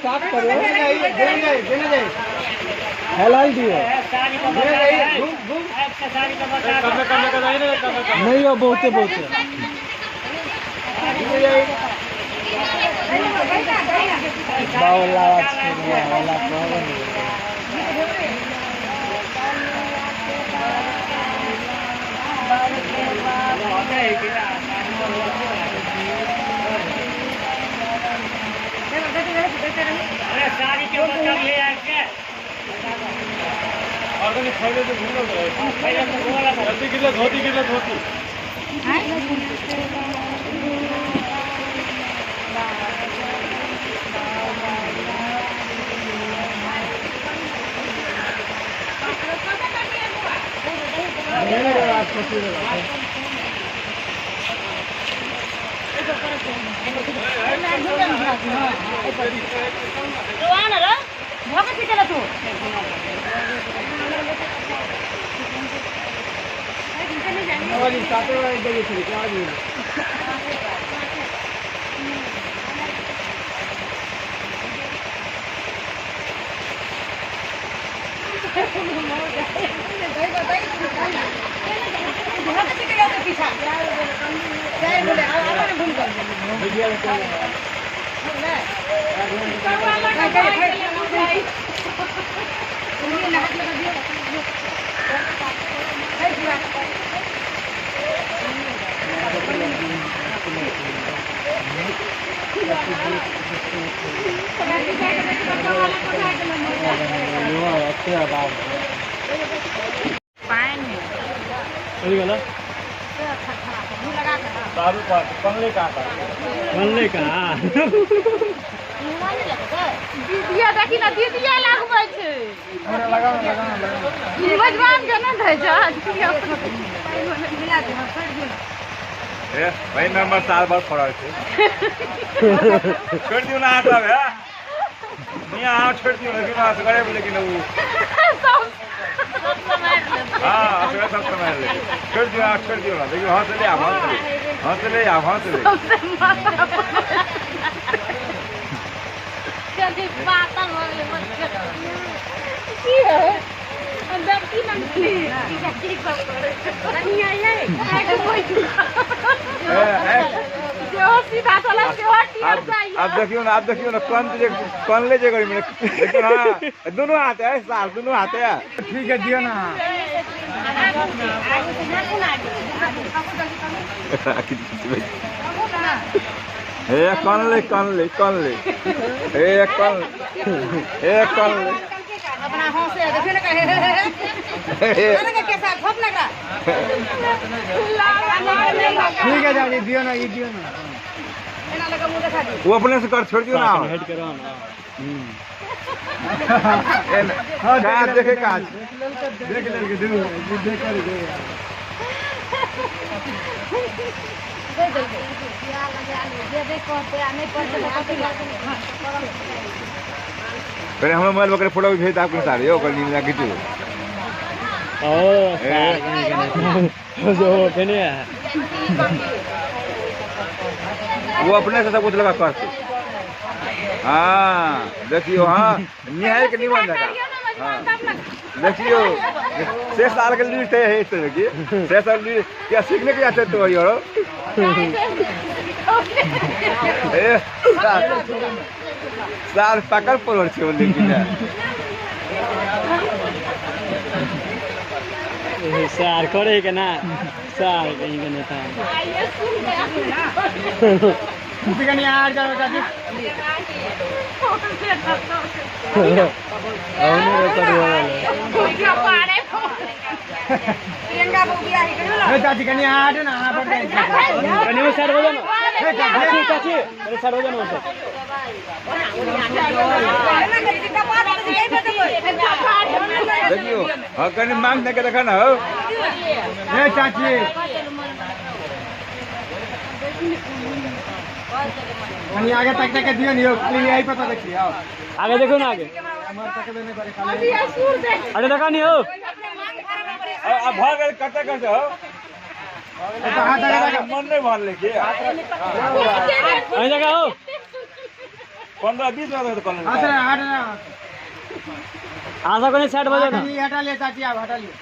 Start करो। हेलाई दियो नहीं हो बहुते बहुते साड़ी के बच्चा ले आके और तो खाइले तो भूल गए पहले तो बोला था 30 किलो धोती दारू पार्ट कंगले का दीदिया देखी ना दीदिया लगबै छै भगवान के न धै छ ए भाई नंबर 4 बार छोड़ा है छोड़ दियो ना आता है नहीं आ छोड़ दियो लेकिन आ करे लेकिन वो हां अगर सब समय ले छोड़ दियो ना देखिए हां चले आ जल्दी बात होले मत की है अंदर की नंगी की सब नहीं आई है कोई जो सीधा चला जो टियर चाहिए आप देखियो ना कौन ले जाएगा लेकिन हां दोनों आते हैं साल दोनों आते हैं ठीक है दियो ना ए कौन ले ए कौन ले अपना हंसे देखिए ना कहे का कैसा खप लगा ठीक है जानी दियो ना ये दियो ना एना लगा मुंह दिखा दी वो अपने से कर छोड़ दियो ना हेड करो हां काज देखे काज देख लेके देख कर दे पहले हम मोबाइल वगैरह फोटो भेज आपके सारे हो कर नीला खींचो ओ जो कने वो अपने से सब कुछ लगा करते हाँ देखियो हाँ निहाय के निबंध का हाँ देखियो 6 साल के लिए है इस तरह की 6 साल लिए क्या सीखने के आते तो यारो ए साल पकड़ पड़ो छे लेकिन सार करे के ना सार कहीं के नेता कनी यार जाओ चाची औने रे करियो क्या पाड़े प्रियंका बबू बियाह करियो ना ए चाची कनी यार ना पर कनी में सर हो जानो चाची सर हो जानो देखियो हां कनी मांग दे के देखा ना हो ए चाची कनी आगे तक के दियो नहीं हो यही पता देखिए आओ आगे देखो ना आगे अरे देखा नहीं हो अब भाग करते करते हो कहां तक मन नहीं भर लेके जगह हो 15-20 मिनट तो कॉल आशा को 60 बजे ना हटा ले चाची, आप हटा लिए,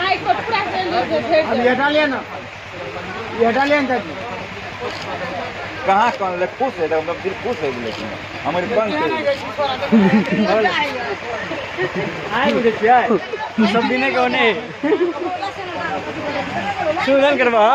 आई को पूरा से ले अब ये हटा लिया ना, ये हटा लिया ना चाची। कहाँ कौन खुश है तो मतलब दिल खुश है लेकिन हमारे बंद आए मुझे क्या है सब दिन के होने सुधन करवा